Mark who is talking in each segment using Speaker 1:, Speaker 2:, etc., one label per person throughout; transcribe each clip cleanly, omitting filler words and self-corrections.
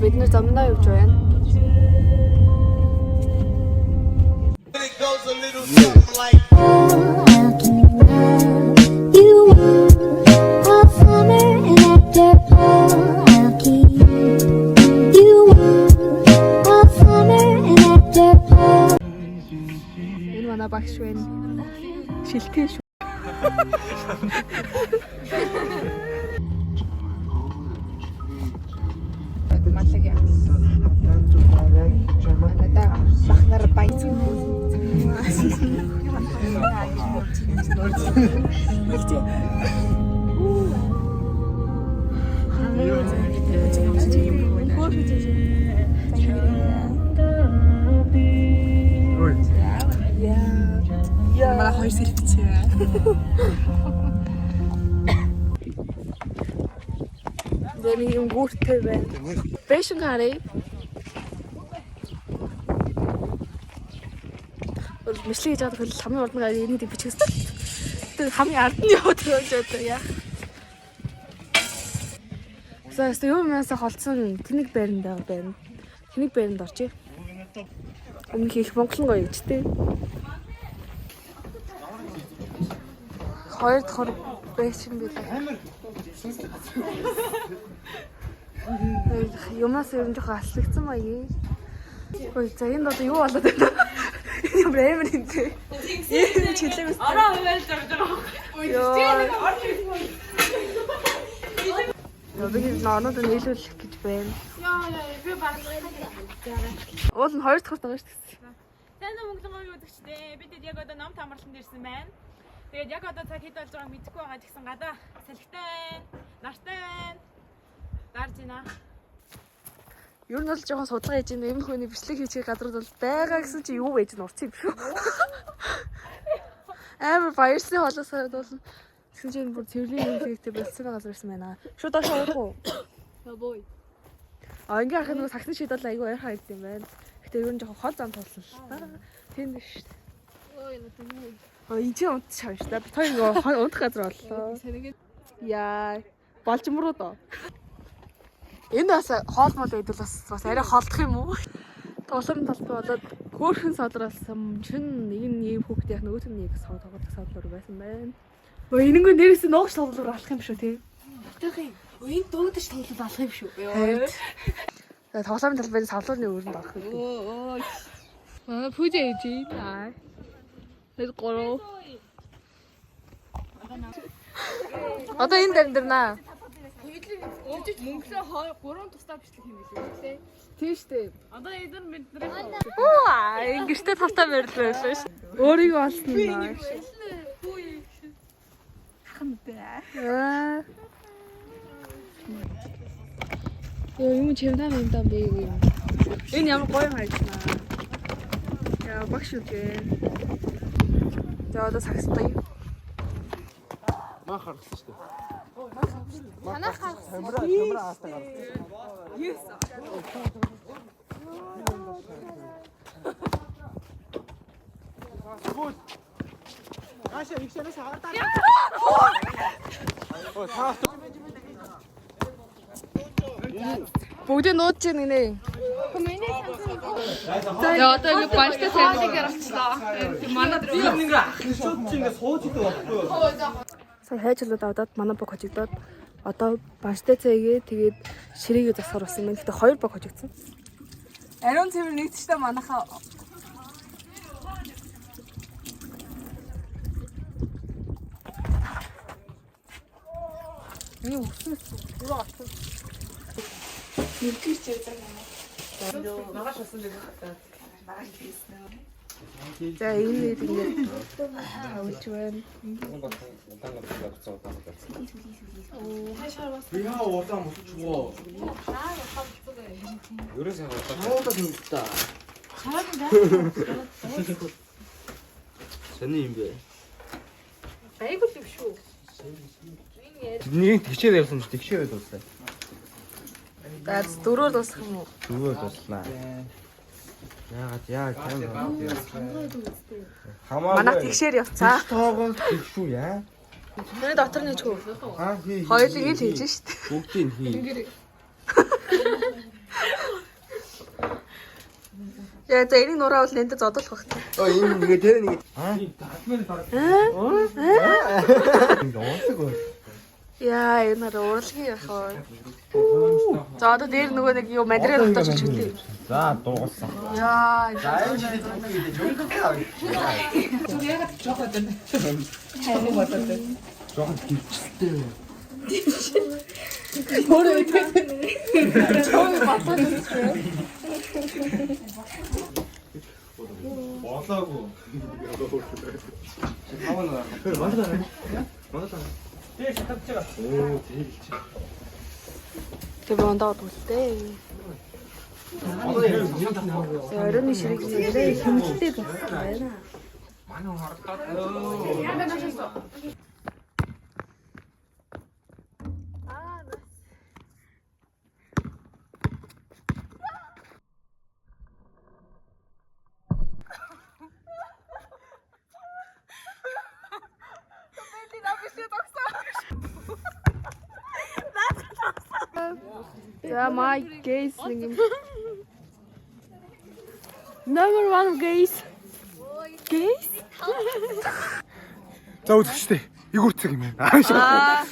Speaker 1: бид нэр замнаа явж байна.
Speaker 2: It goes a little something like
Speaker 1: Энэ манай багш байна. Шилтэн шүү. Малаг яа. Надаа бахнаар баяцсан. Мара хоёр сэлбэчээ. Дэми юм гүртэй байна. Фэшн харъя. Мишлиг гэж байгаа хөл хамгийн урд нь энийг бичсэн. Тэг хамгийн ард нь яваад байгаа яах. Сая юу юмсаа холцсон тэнэг байранд байна. Тэнэг байранд орчих. Өмнөх их Монголын гоё гэж тээ. Хоёр дахь байсан билээ. Юмас ер нь жоохон аслагдсан маяг. Хөөе за энд одоо юу болоод байна? Энэ юм амар юм тий. Энэ чилээс. Араа хуваалж байгаа. Би нонод нийлүүлэх гэж байна.
Speaker 3: Яа би баглаа.
Speaker 1: Уул нь хоёр дахь байгаа шүү дээ.
Speaker 3: Сайн Монголын гоё үзэгчтэй. Бид яг одоо ном тамарланд ирсэн байна. Тэгээд яг одоо цаг хэд болж байгааг мэдэхгүй байгаа ч гэсэн гадаа салхитай байна. Нартай байна. Гарч ийна.
Speaker 1: Ер нь бол жоохон судалгаа хийж байна. Энэ хүний бичлэг хийчих газрууд бол байгаа гэсэн чи юу байж н урцсан юм шүү. Амар баярсан холоосоо болно. Тэгсэн чинь бүр цэвэрлийн хийхтэй болцсон газар ирсэн байна. Шууд доош явах уу?
Speaker 3: Бой.
Speaker 1: Ингээ харах нэг сагсан шийдэл айгүй ойрхон байд юм байна. Гэтэ ер нь жоохон хол зам тулсан л та. Тийм биш шүү дээ.
Speaker 3: Ой надад.
Speaker 1: Эцэг унт чам шүү дээ. Би хоёр ингээ унтах газар боллоо. Яа, болжмруу доо. Энэ бас хоол мол идэл бас арай холдох юм уу? Улам талбай болоод хөөрхөн содруулсан чин нэг нь ийм хүүхд яг нөгөөт нь нэг содлуур байсан байна. Өө энэнгөө нэрээс нуугч тоглолоор алах юм шүү тий.
Speaker 3: Тэгэх юм. Энд дуудаж тоглол алах юм шүү.
Speaker 1: Тэгээ тоглоомын талбайд савлуурны өрөнд орох гэдэг.
Speaker 3: Өө.
Speaker 1: Аа пүүж ээж аа. Нэг гурав. Одоо энэ дэрнаа.
Speaker 3: Монголын 3 тусдаа бичлэг хийм билээ.
Speaker 1: Тийм шүү дээ.
Speaker 3: Одоо эдгээр бидний
Speaker 1: Аа ингэртэй тавтаа морилоо шүү. Өөрийгөө олсон наа. Юм чимдаа би юм. Энэ ямар гоё хайснаа. Яа багш үгүй. За одоо сагстай.
Speaker 4: Маа харагдсан шүү дээ.
Speaker 3: танаа харсан.
Speaker 4: Камера аастаа гарсан.
Speaker 3: Yes.
Speaker 4: Гол. Аашаа их шанаас хавартаа. Ой таа.
Speaker 1: Бүгдээ нууж чинь нэ.
Speaker 3: За одоо ингэ банштай сайныг гаргачлаа. Манай
Speaker 4: Би ингээ ахлын шууд чи ингээ сууж идэв байхгүй.
Speaker 1: Сая хайжлууд аваад манай баг хожигдоод одоо банштай цайгээ тэгээд ширээгээ засгаар болсон юм. Гэхдээ хоёр баг хожигдсон. Ариун цэвэр нэгтчтэй манайхаа Миний үснэ юу ацсан. Нэгтгэж ярьдаг юм. Маргааш болсон дээр маргааш хийсэн. За энэ нэг ингэ авч байна.
Speaker 4: Би хаа удаан мөчгөө. Ерөөсөө хаадаг юм да. Сони юм бэ.
Speaker 3: айгуу юм шүү.
Speaker 4: Нэг тэгчээр явсан ч тэгчээр дуусаа.
Speaker 1: За дөрөөр дуусах юм уу?
Speaker 4: Зүгээр дуслаа. Яагаад
Speaker 1: Манай тэгшээр явцаа.
Speaker 4: тоогоос тэгшүү яа.
Speaker 1: Тэрний дотор нэг хөө.
Speaker 4: Аа хий.
Speaker 1: Хоёулыг л хийж штт.
Speaker 4: Бүгдийг хий.
Speaker 1: За энийг нураавал нэнтэй зодолох бах.
Speaker 2: ийм нэг тэр нэг.
Speaker 1: Яа, энэ нар урлагийн яхаа. За одоо дээр нөгөө нэг юу мадраа дотооч хэлээ.
Speaker 4: За дуугалсан.
Speaker 1: Яа.
Speaker 4: Жохон гिचтэй.
Speaker 1: Өөрөө итгэж байна. Чой батал үстэй.
Speaker 4: Болоогүй. Аваа. Манай. Тэг шатаж байгаа. Оо, тэг чи.
Speaker 1: Тэг бондоод үлдээ. Оройн ширэг нэрээ хэмжтэй байна.
Speaker 4: Манай хардаад.
Speaker 1: За my gays нэг юм. Number 1 gays. Gays?
Speaker 5: За үзэгчтэй. Игүүрцэг юм байна.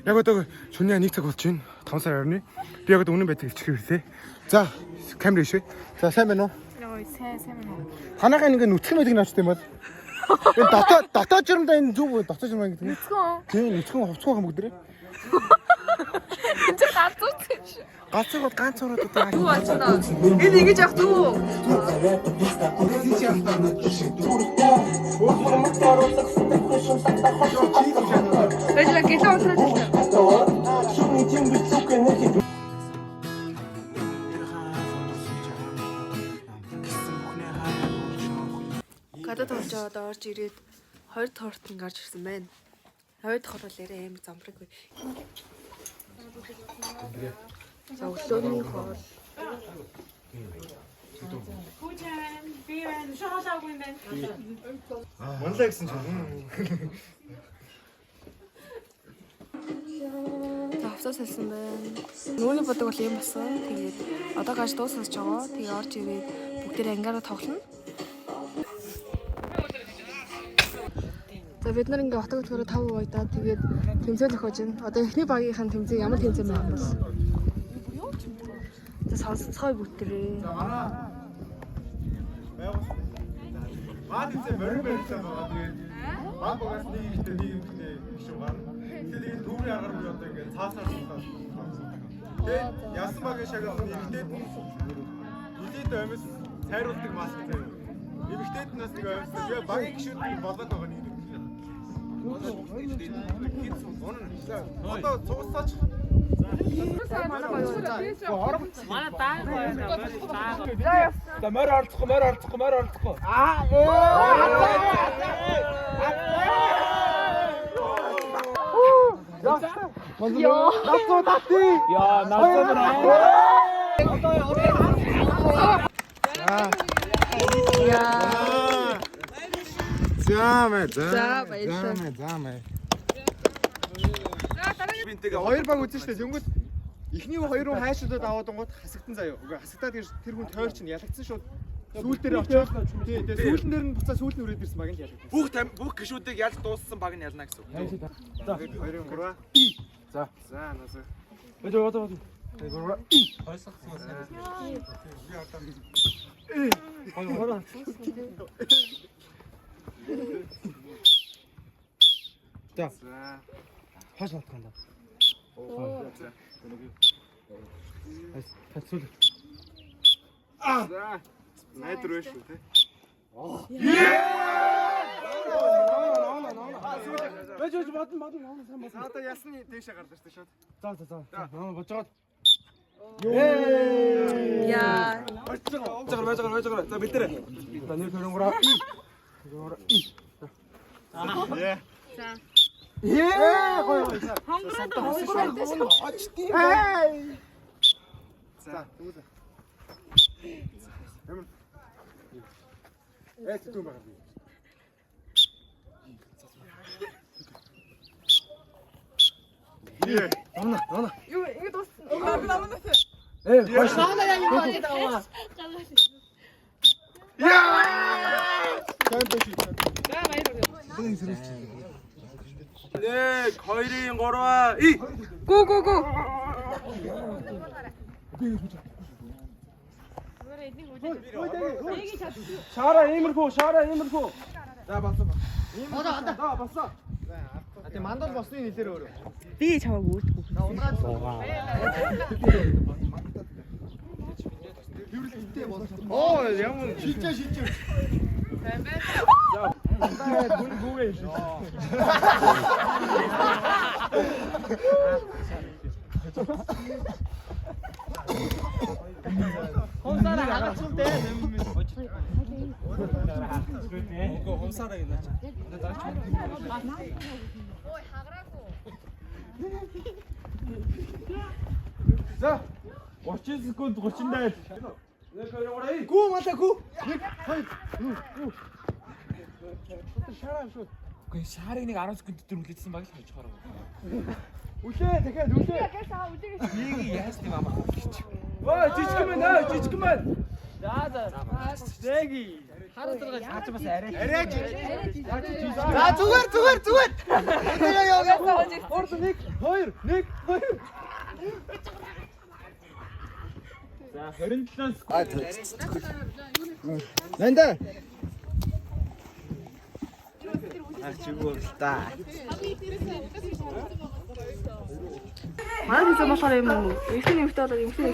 Speaker 5: Яг одоо шөнийн 1 цаг болж байна. 5 сар орны. Би яг одоо үнэн байдлыг илчлэх хэрэглээ. За камер ишвэ. За сайн байна уу?
Speaker 3: Ой, сайн байна.
Speaker 5: Ханаага ингэ нүцгэн байдаг наачтай юм бол. Энэ дотоод жирэндээ энэ зүг дотоод жирмаа гэдэг.
Speaker 1: Нүцгэн.
Speaker 5: Тийм нүцгэн хувцгүй хам бүгдээ.
Speaker 1: Чи гацууч.
Speaker 5: Галцыг бол ганц ороод одоо
Speaker 1: Юу ачна. Энэ ингэж явах дүү. Эжла гэлээ унтраад байна. Гадаад оржоод орж ирээд 2 дахь хортон гарч ирсэн байна. 2 дахь хор бол ярээ амар замбраг бай. За өглөөний хоол.
Speaker 3: Хүүжэн, би байна. Шоолоогүй юм байна.
Speaker 5: Монлаа гэсэн чинь.
Speaker 1: За авсаас хэлсэн байна. Нүүний бодог бол юм басан. Тэгээд одоо гаж дуусгаж байгаа. Тэгээд орж ирээд бүгдээ ангаараа тоглоно. За бид нар ингээ хотог төрөө 5 уйдаа тэгээд тэмцээн зохиож байна. Одоо эхний багийнхаа тэмцээн ямар тэмцээн байна бол. За сонсцгой бүтэрээ.
Speaker 5: Маад үзээ морин барьсан байгаа. Тэгээд баг багаас нэг ихтэй нэг ихтэй шүү гарна. Тэгээд дүүрийн агаар нь одоо ингээ цаасаар суулаа. Тэгээд ясан багийн шагнал нэгтэд нилээд амьс цайруулдаг маск заяа. Эмэгтэйд нас нэг амьс яа багийн гişүүд болоод байгаа нэг. Одоо цугцаач.
Speaker 3: Манай дааг байна.
Speaker 4: За морь оролцохгүй.
Speaker 5: За бинтэйгээ хоёр баг үзэн штэ тэнгүүт эхний хоёр руу хайшуудад аваад онгод хасагдан заяа. Үгүй хасагдаад тэр хүн тойр чинь ялагдсан шууд сүүл дээр очоод тий сүүлэн дээр нь буцаа сүүл нь үрээд ирсэн баг нь ялагдсан.
Speaker 4: Бүх гişүүдийг ялж дууссан баг нь ялна гэсэн үг.
Speaker 5: За хоёрын гурваа. За насаа.
Speaker 4: Одоо.
Speaker 5: Гурваа. За. Хаш батганда. За. Хацул. За. Найдвар байна шүү те. Бэж бодно. Саата ясны дэшээ гардаг шүү шууд. За. Бож жоод.
Speaker 1: Яа.
Speaker 5: Бажгаар. За бэлдэрэ. За нэр хөрөнгөрөө. За. Гоё. За, түгэл. Ямар. Түн байгаа. Нана.
Speaker 1: Юу ингэ дууссан.
Speaker 5: Хош. 네, 거의린 걸어와. 이.
Speaker 1: 고고고.
Speaker 4: 샤라 힘을 고 샤라 힘을 고.
Speaker 5: 나 봤어. 나 봤어. 네, 만다도 봤어 이 때려.
Speaker 1: 비 잡아 못.
Speaker 5: 양은 진짜. 자, 물 보게. 혼사랑 나가 칠 때. 그거 혼사랑이 낫지. 자,
Speaker 4: 멋진 스콘 멋진다.
Speaker 5: 구 맞다 구.
Speaker 4: 그 샤링이 알아서 그 들은 게 쓰면 막 잘 쳐라.
Speaker 5: 오케이, 되게 누구?
Speaker 4: 얘기 했을 마마.
Speaker 5: 와, 뒤치기만 나, 뒤치기만.
Speaker 4: 내기. 하루 들어가 같이 봐서 에레.
Speaker 5: 자, 두 번. 여기. 오른쪽 닉, 허일.
Speaker 4: 자, 흐른 찬스.
Speaker 5: 낸다.
Speaker 1: Манай хэлээ болохоор юм уу? Ихний нэмэгтэй одоо нэмэгтэй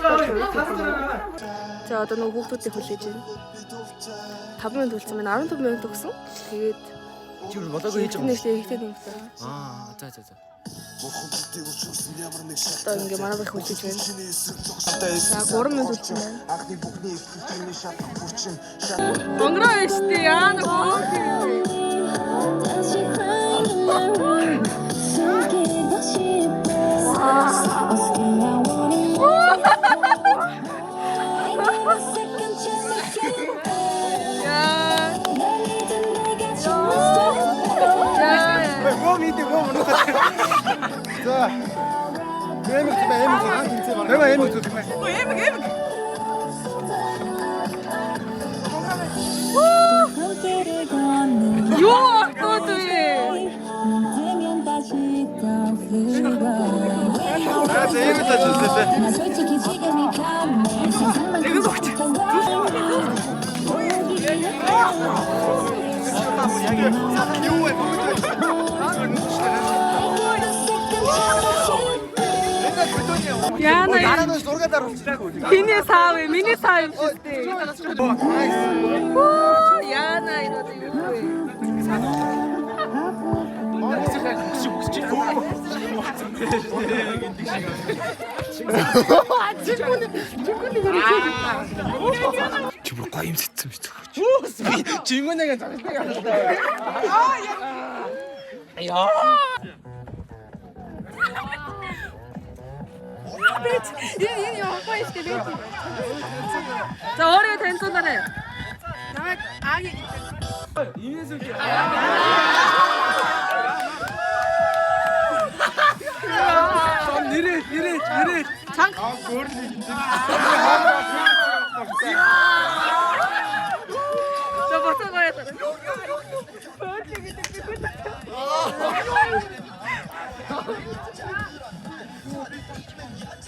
Speaker 1: За одоо нөгөө хүүхдүүдийг хүлээж байна. 5 минут үлдсэн байна. 15 минут өгсөн. Тэгээд
Speaker 4: 지금 뭐라고 했죠?
Speaker 1: ихний ихтэй нэмэгтэй.
Speaker 4: 자.
Speaker 1: Одоо ингээ манай их хүлээж байна. За 3 минут үлдсэн байна. Онгороо штэ яа нөгөө.
Speaker 5: 자, 내가 애먹지 마.
Speaker 1: 요, 또지. 야나
Speaker 5: 나라도 소르가다로
Speaker 1: 미니 사회 시스템. 야나 이러지
Speaker 4: 지금 과임 시스템이
Speaker 5: 주인공 얘기가 잘했다.
Speaker 1: 자 어리가 된소다네.
Speaker 5: 이래.
Speaker 1: 저 벌써 가야 돼.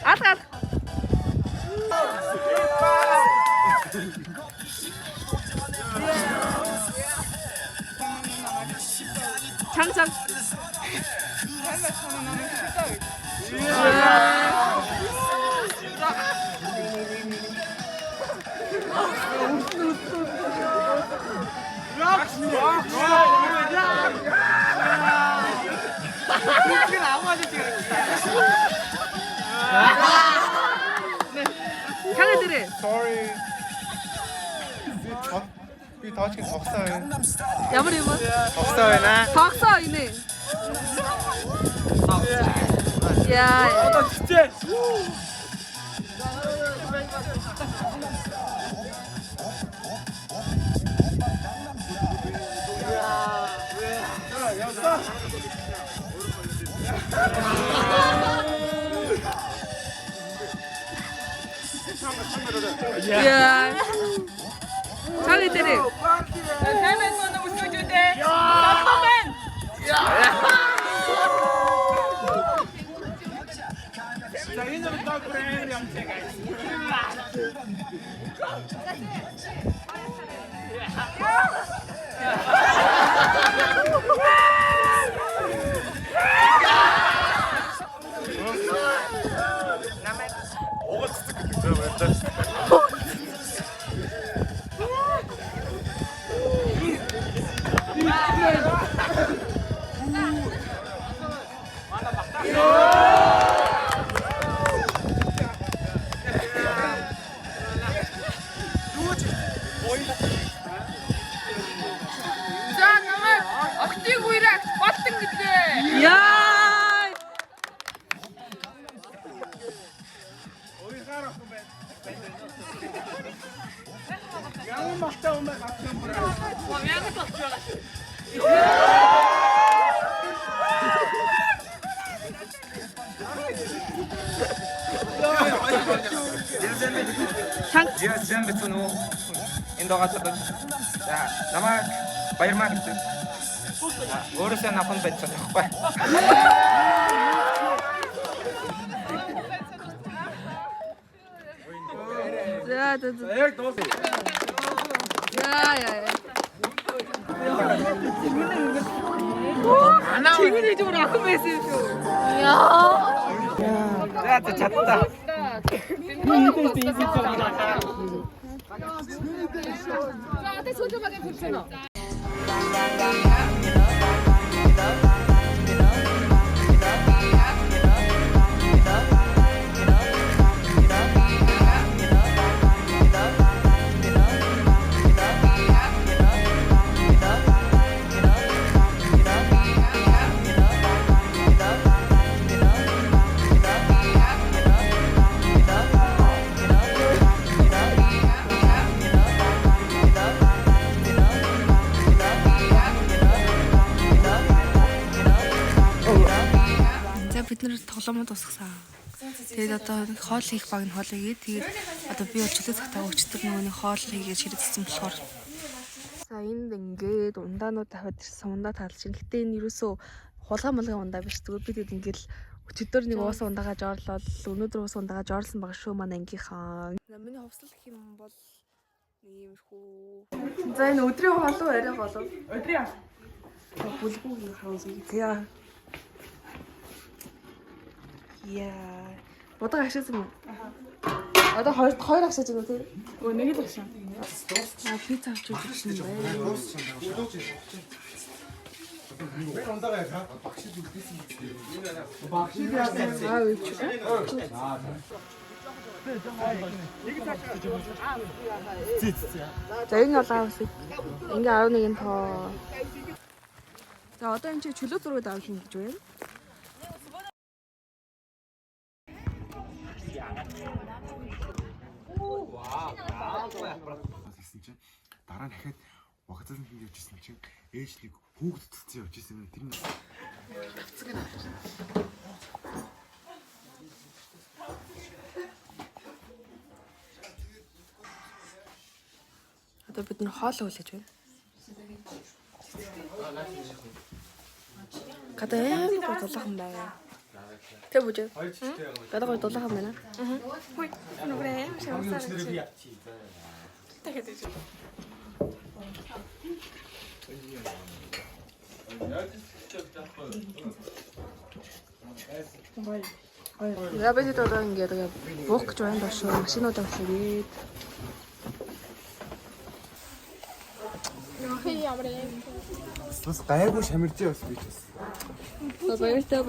Speaker 1: 아삭. 장장. 향해들이.
Speaker 5: Sorry. 이 다치 덕사해.
Speaker 1: 야버리 뭐?
Speaker 5: 덕사해나?
Speaker 1: 박사이네. 야.
Speaker 5: 나 진짜.
Speaker 1: 야. Цааны дээр.
Speaker 3: Сайн байна уу өсгөөжүүдээ. Болов байна. За намайг октиг үерагч болтон гэлээ.
Speaker 1: Яа!
Speaker 4: Зэн бицэн үү? Энд байгаа ч. За, намайг баярмаа гэдэг. Өөрөөсөө нахан байж чадахгүй.
Speaker 1: За.
Speaker 5: Яг дуусна.
Speaker 1: Яа. Чиний зүгээр охин байсан юм шүү.
Speaker 4: За, чадтаа.
Speaker 1: Бид нэр тоглоомод тусгасан. Тэгээд одоо хоол хийх баг нь хоол хийгээд тэгээд одоо би бол чөлөө цагтаа өчтөр нөгөөний хоол хийгээд ширэдсэн болохоор. За энд ингээд ундаанууд тавиад ирсэн. Ундаа таалж ин. Гэтэ энэ юусоо хулгай молгай ундаа биш. Зүгээр бид ингээл өчтөр нэг уусан ундаагаа жоорлол өнөөдөр уусан ундаагаа жоорлсон байгаа шүү манай ангийнхаа. Миний хувцал гэх юм бол нэг иймэрхүү. За энэ өдрийн хоол уу арай хоол уу? Өдрийн. Бүлгүү хаус яа. Яа. Удаага ашигласан юм. Одоо хоёр ашиглаж байна үү? Өө нэг л ашиг. Пицца авч үзсэн юм байна.
Speaker 5: Мэр ундаа яа. Багшиж үлдээсэн юм. Багшиж яасан.
Speaker 1: За энэ бол аавс. Ингээ 11-ийн тоо. За одоо энэ чи чөлөө зураг авах юм гэж байна.
Speaker 5: Гэсэн чинь дараа нь дахиад багцаас нь явж ирсэн чинь ээж нэг хүүхд утгацсан явж ирсэн юм. Тэр нь тавцаг нь авчихсан.
Speaker 1: Одоо бид нэр хоол уулж байна. Гадаа амар дулаахан байна. Тэ бүж. Гадаа дулаахан байна. Хүй. Нүрээ шавсаар. Тэгэхэд гэж. Я бид одоо ингээд буух гэж байна даа шүү. Машинуудаа өшөөгээд.
Speaker 5: Бас гайгүй шамиржээ бас би ч бас.
Speaker 1: За баяртай.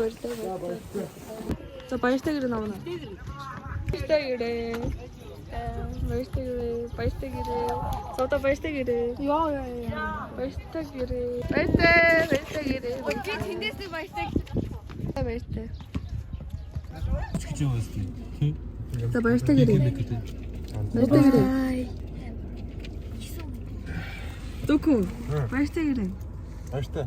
Speaker 1: За баяртай гэрээ навна. Баяртай гэрээ. Сото баяртай гэрээ. Яа. Баяртай гэрээ. Баяртай гэрээ. Өчиг тэндээсээ баяртай. Баяртай.
Speaker 6: Чигч яваастай.
Speaker 1: За баяртай гэрээ. Баяртай гэрээ. Докун. Баяртай гэрээ.
Speaker 5: Баяртай.